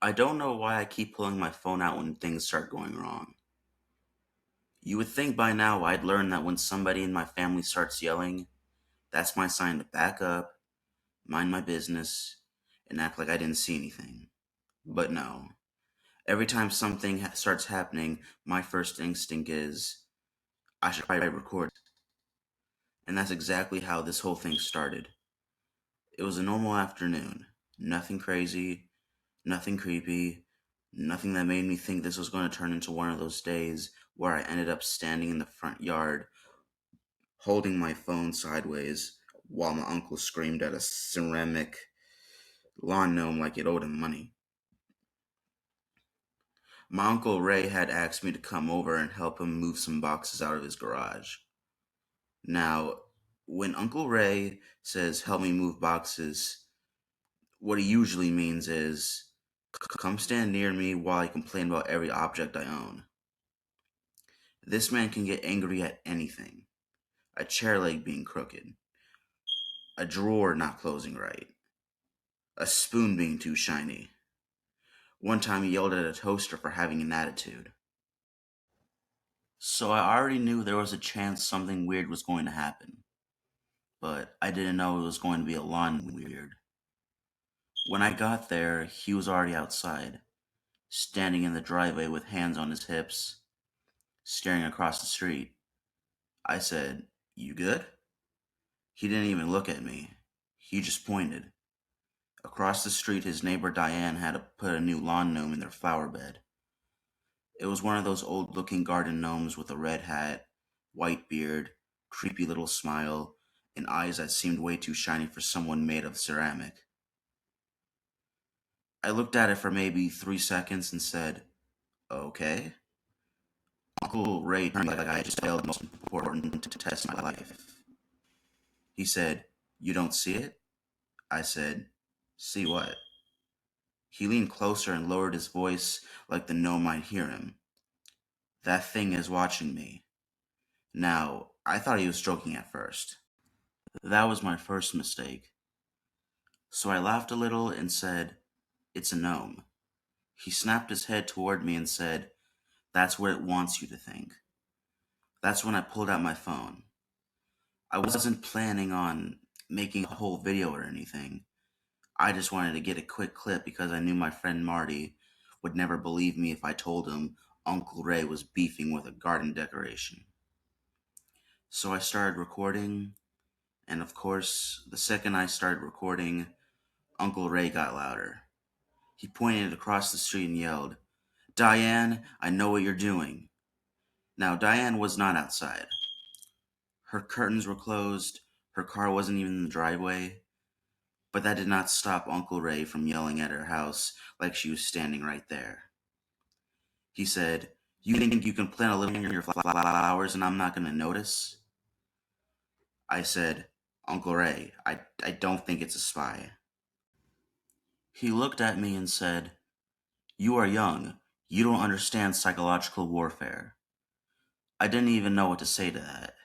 I don't know why I keep pulling my phone out when things start going wrong. You would think by now I'd learn that when somebody in my family starts yelling, that's my sign to back up, mind my business, and act like I didn't see anything. But no. Every time something starts happening, my first instinct is, I should probably record. And that's exactly how this whole thing started. It was a normal afternoon. Nothing crazy, nothing creepy, nothing that made me think this was going to turn into one of those days where I ended up standing in the front yard holding my phone sideways while my uncle screamed at a ceramic lawn gnome like it owed him money. My uncle Ray had asked me to come over and help him move some boxes out of his garage. Now, when Uncle Ray says help me move boxes, what he usually means is come stand near me while I complain about every object I own. This man can get angry at anything. A chair leg being crooked, a drawer not closing right, a spoon being too shiny. One time he yelled at a toaster for having an attitude. So I already knew there was a chance something weird was going to happen, but I didn't know it was going to be a lot weird. When I got there, he was already outside, standing in the driveway with hands on his hips, staring across the street. I said, "You good?" He didn't even look at me. He just pointed. Across the street, his neighbor Diane had put a new lawn gnome in their flower bed. It was one of those old looking garden gnomes with a red hat, white beard, creepy little smile, and eyes that seemed way too shiny for someone made of ceramic. I looked at it for maybe 3 seconds and said, "Okay." Uncle Ray turned like I just failed the most important test of my life. He said, "You don't see it?" I said, "See what?" He leaned closer and lowered his voice like the gnome might hear him. "That thing is watching me." Now, I thought he was joking at first. That was my first mistake. So I laughed a little and said, "It's a gnome." He snapped his head toward me and said, "That's what it wants you to think." That's when I pulled out my phone. I wasn't planning on making a whole video or anything. I just wanted to get a quick clip because I knew my friend Marty would never believe me if I told him Uncle Ray was beefing with a garden decoration. So I started recording, and of course, the second I started recording, Uncle Ray got louder. He pointed across the street and yelled, "Diane, I know what you're doing." Now, Diane was not outside. Her curtains were closed, her car wasn't even in the driveway, but that did not stop Uncle Ray from yelling at her house like she was standing right there. He said, "You think you can plant a little in your flowers and I'm not going to notice?" I said, "Uncle Ray, I don't think it's a spy." He looked at me and said, "You are young. You don't understand psychological warfare." I didn't even know what to say to that.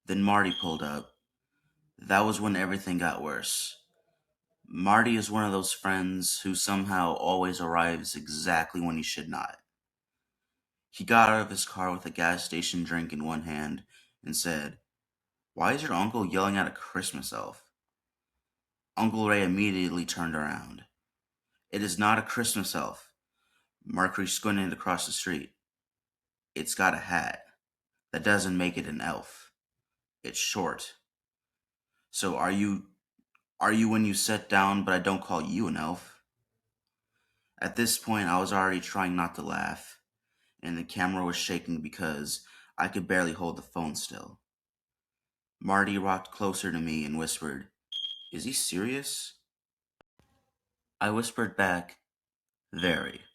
Then Marty pulled up. That was when everything got worse. Marty is one of those friends who somehow always arrives exactly when he should not. He got out of his car with a gas station drink in one hand and said, "Why is your uncle yelling at a Christmas elf?" Uncle Ray immediately turned around. "It is not a Christmas elf." Mercury squinted across the street. "It's got a hat. That doesn't make it an elf. It's short. So are you when you sit down but I don't call you an elf?" At this point I was already trying not to laugh, and the camera was shaking because I could barely hold the phone still. Marty rocked closer to me and whispered, "Is he serious?" I whispered back, "Very."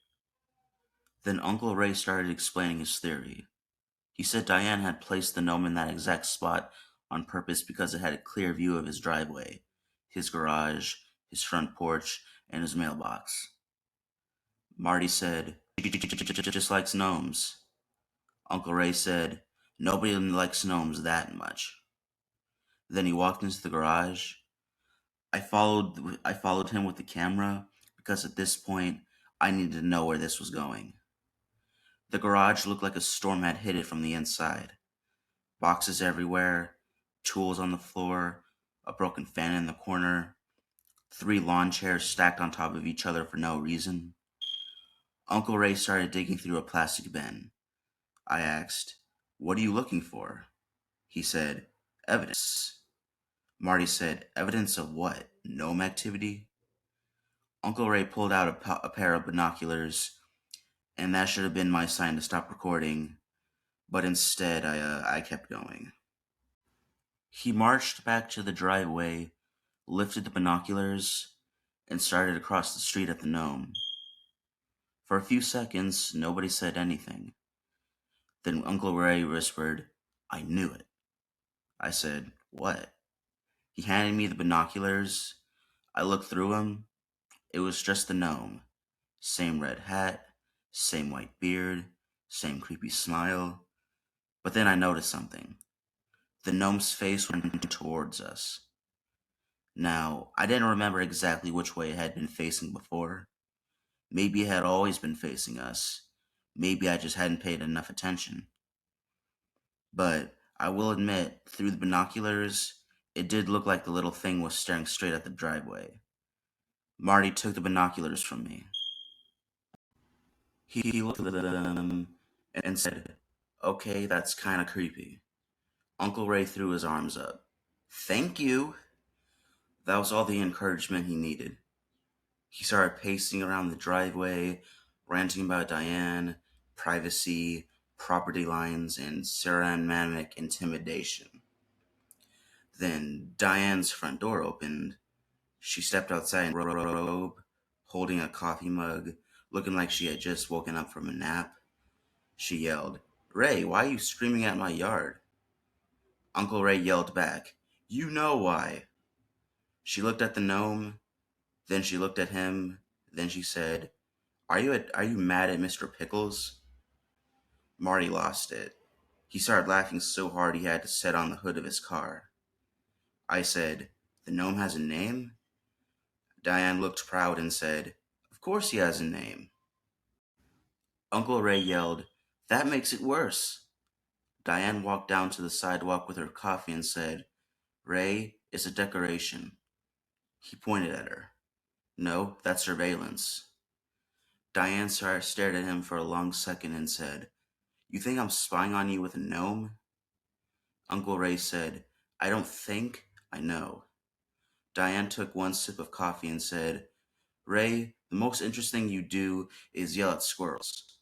Then Uncle Ray started explaining his theory. He said Diane had placed the gnome in that exact spot on purpose because it had a clear view of his driveway, his garage, his front porch, and his mailbox. Marty said, "Just likes gnomes." Uncle Ray said, "Nobody likes gnomes that much." Then he walked into the garage. I followed him with the camera because at this point I needed to know where this was going. The garage looked like a storm had hit it from the inside. Boxes everywhere, tools on the floor, a broken fan in the corner, three lawn chairs stacked on top of each other for no reason. Uncle Ray started digging through a plastic bin. I asked, "What are you looking for?" He said, "Evidence." Marty said, "Evidence of what? Gnome activity?" Uncle Ray pulled out a pair of binoculars, and that should have been my sign to stop recording, but instead I kept going. He marched back to the driveway, lifted the binoculars, and started across the street at the gnome. For a few seconds, nobody said anything. Then Uncle Ray whispered, "I knew it." I said, "What?" He handed me the binoculars. I looked through them. It was just the gnome. Same red hat, same white beard, same creepy smile. But then I noticed something. The gnome's face went towards us. Now, I didn't remember exactly which way it had been facing before. Maybe it had always been facing us. Maybe I just hadn't paid enough attention. But I will admit, through the binoculars, it did look like the little thing was staring straight at the driveway. Marty took the binoculars from me. He looked at them and said, "Okay, that's kind of creepy." Uncle Ray threw his arms up. "Thank you." That was all the encouragement he needed. He started pacing around the driveway, ranting about Diane, privacy, property lines, and ceremonic intimidation. Then Diane's front door opened. She stepped outside in a robe, holding a coffee mug, looking like she had just woken up from a nap. She yelled, "Ray, why are you screaming at my yard?" Uncle Ray yelled back, "You know why." She looked at the gnome, then she looked at him, then she said, Are you mad at Mr. Pickles?" Marty lost it. He started laughing so hard he had to sit on the hood of his car. I said, "The gnome has a name?" Diane looked proud and said, "Of course he has a name." Uncle Ray yelled, "That makes it worse." Diane walked down to the sidewalk with her coffee and said, "Ray, it's a decoration." He pointed at her. "No, that's surveillance." Diane stared at him for a long second and said, "You think I'm spying on you with a gnome?" Uncle Ray said, "I don't think, I know." Diane took one sip of coffee and said, "Ray, the most interesting thing you do is yell at squirrels."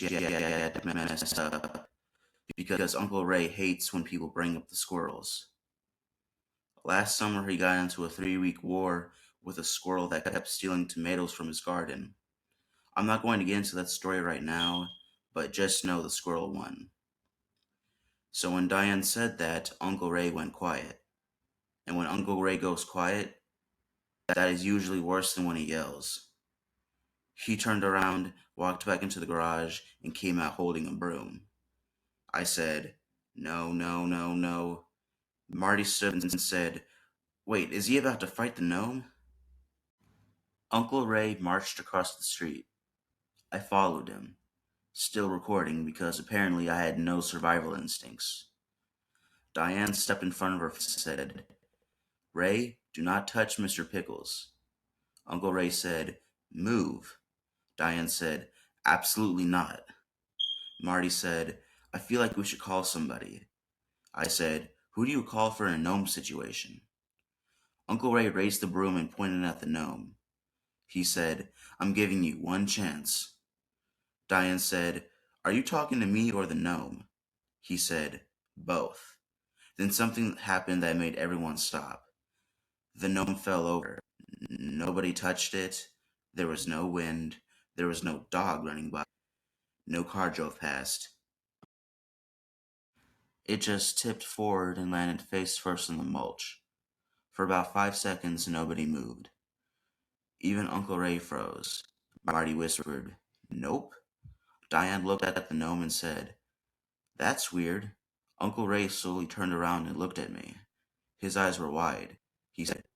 Yeah, messed up because Uncle Ray hates when people bring up the squirrels. Last summer, he got into a 3-week war with a squirrel that kept stealing tomatoes from his garden. I'm not going to get into that story right now, but just know the squirrel won. So when Diane said that, Uncle Ray went quiet. And when Uncle Ray goes quiet, that is usually worse than when he yells. He turned around, walked back into the garage, and came out holding a broom. I said, "No, no, no, no." Marty stood and said, "Wait, is he about to fight the gnome?" Uncle Ray marched across the street. I followed him, still recording because apparently I had no survival instincts. Diane stepped in front of her and said, "Ray, do not touch Mr. Pickles." Uncle Ray said, "Move." Diane said, "Absolutely not." Marty said, "I feel like we should call somebody." I said, "Who do you call for a gnome situation?" Uncle Ray raised the broom and pointed at the gnome. He said, "I'm giving you one chance." Diane said, "Are you talking to me or the gnome?" He said, "Both." Then something happened that made everyone stop. The gnome fell over. Nobody touched it. There was no wind. There was no dog running by. No car drove past. It just tipped forward and landed face first in the mulch. For about 5 seconds, nobody moved. Even Uncle Ray froze. Marty whispered, "Nope." Diane looked at the gnome and said, "That's weird." Uncle Ray slowly turned around and looked at me. His eyes were wide. He said,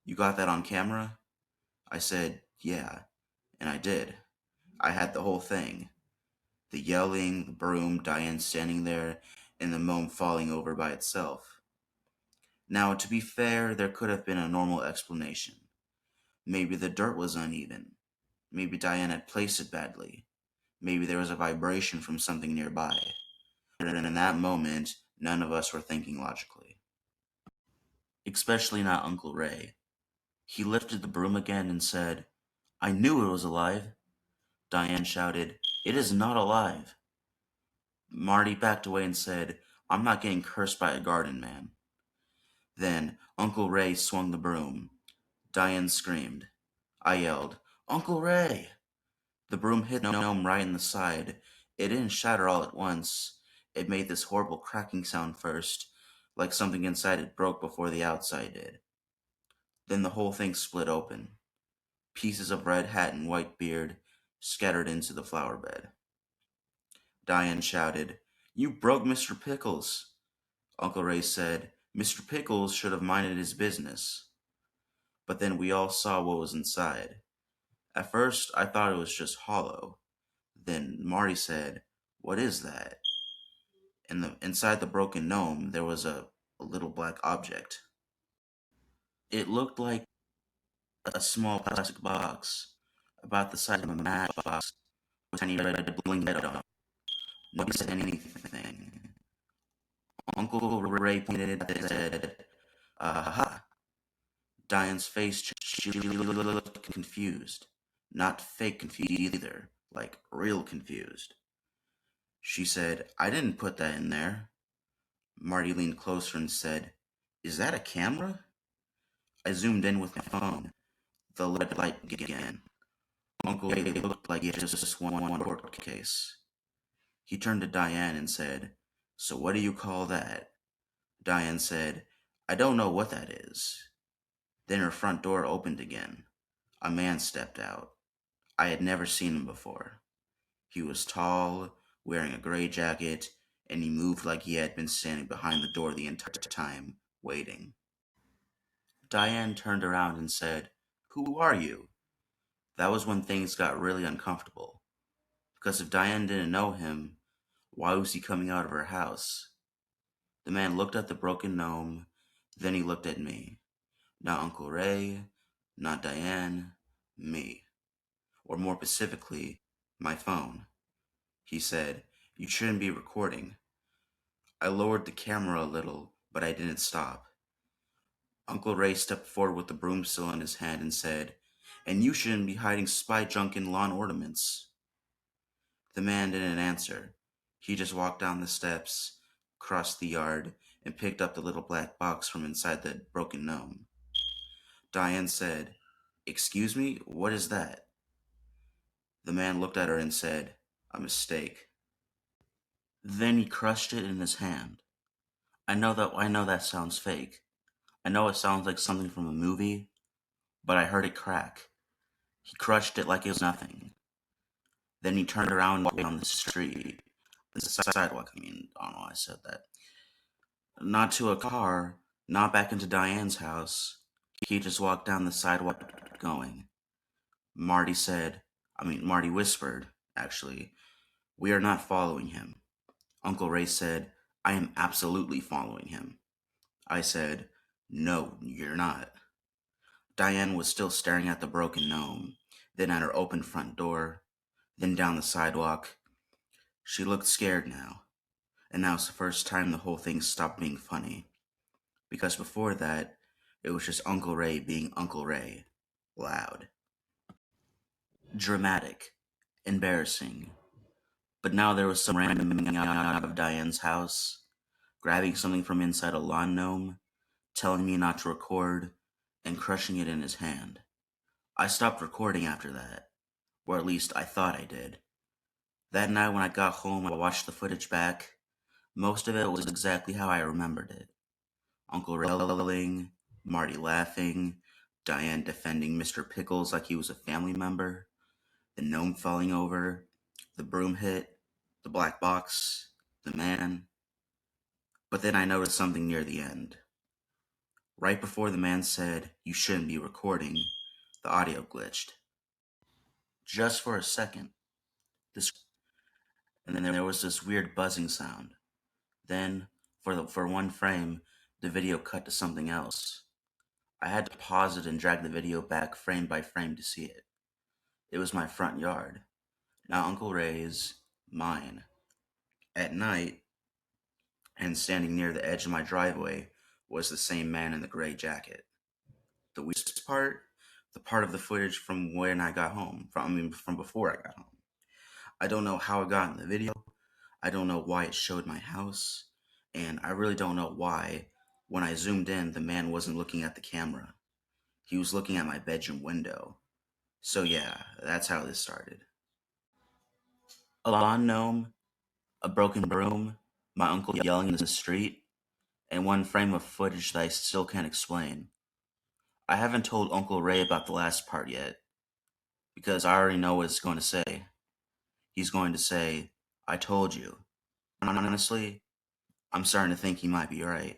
"You got that on camera?" I said, "Yeah." And I did. I had the whole thing. The yelling, the broom, Diane standing there, and the gnome falling over by itself. Now, to be fair, there could have been a normal explanation. Maybe the dirt was uneven. Maybe Diane had placed it badly. Maybe there was a vibration from something nearby. But in that moment, none of us were thinking logically. Especially not Uncle Ray. He lifted the broom again and said, "I knew it was alive." Diane shouted, "It is not alive." Marty backed away and said, "I'm not getting cursed by a garden man." Then Uncle Ray swung the broom. Diane screamed. I yelled, "Uncle Ray!" The broom hit the gnome right in the side. It didn't shatter all at once. It made this horrible cracking sound first, like something inside it broke before the outside did. Then the whole thing split open. Pieces of red hat and white beard scattered into the flower bed. Diane shouted, "You broke Mr. Pickles." Uncle Ray said, "Mr. Pickles should have minded his business." But then we all saw what was inside. At first, I thought it was just hollow. Then Marty said, "What is that?" Inside the broken gnome, there was a little black object. It looked like a small plastic box, about the size of a matchbox, with a tiny red blinking light on it. Nobody said anything. Uncle Ray pointed at it and said, "Aha." Diane's face changed. She looked confused. Not fake confused either, like real confused. She said, "I didn't put that in there." Marty leaned closer and said, "Is that a camera?" I zoomed in with my phone. The red light began. Uncle Ray looked like he had just won one court case. He turned to Diane and said, "So what do you call that?" Diane said, "I don't know what that is." Then her front door opened again. A man stepped out. I had never seen him before. He was tall, wearing a gray jacket, and he moved like he had been standing behind the door the entire time, waiting. Diane turned around and said, "Who are you?" That was when things got really uncomfortable. Because if Diane didn't know him, why was he coming out of her house? The man looked at the broken gnome, then he looked at me. Not Uncle Ray, not Diane, me. Or more specifically, my phone. He said, "You shouldn't be recording." I lowered the camera a little, but I didn't stop. Uncle Ray stepped forward with the broom still in his hand and said, "And you shouldn't be hiding spy junk in lawn ornaments." The man didn't answer. He just walked down the steps, crossed the yard, and picked up the little black box from inside the broken gnome. Diane said, "Excuse me, what is that?" The man looked at her and said, "A mistake." Then he crushed it in his hand. I know that sounds fake. I know it sounds like something from a movie, but I heard it crack. He crushed it like it was nothing. Then he turned around and walked down the street. The sidewalk, I don't know why I said that. Not to a car, not back into Diane's house. He just walked down the sidewalk going. Marty whispered, actually, "We are not following him." Uncle Ray said, "I am absolutely following him." I said, "No, you're not." Diane was still staring at the broken gnome, then at her open front door, then down the sidewalk. She looked scared now, and now was the first time the whole thing stopped being funny. Because before that, it was just Uncle Ray being Uncle Ray. Loud. Dramatic. Embarrassing. But now there was some random man out of Diane's house, grabbing something from inside a lawn gnome, telling me not to record, and crushing it in his hand. I stopped recording after that, or at least I thought I did. That night when I got home, I watched the footage back. Most of it was exactly how I remembered it. Uncle Ray yelling, Marty laughing, Diane defending Mr. Pickles like he was a family member, the gnome falling over, the broom hit, the black box, the man. But then I noticed something near the end. Right before the man said, "You shouldn't be recording," the audio glitched. just for a second. This, and then there was this weird buzzing sound. Then, for one frame, the video cut to something else. I had to pause it and drag the video back frame by frame to see it. It was my front yard. Now Uncle Ray's, mine. At night, and standing near the edge of my driveway, was the same man in the gray jacket. The weirdest part, the part of the footage from when I got home, from before I got home. I don't know how it got in the video. I don't know why it showed my house, and I really don't know why, when I zoomed in, the man wasn't looking at the camera. He was looking at my bedroom window. So yeah, that's how this started. A lawn gnome, a broken broom, my uncle yelling in the street, and one frame of footage that I still can't explain. I haven't told Uncle Ray about the last part yet, because I already know what he's going to say. He's going to say, I told you. And honestly, I'm starting to think he might be right.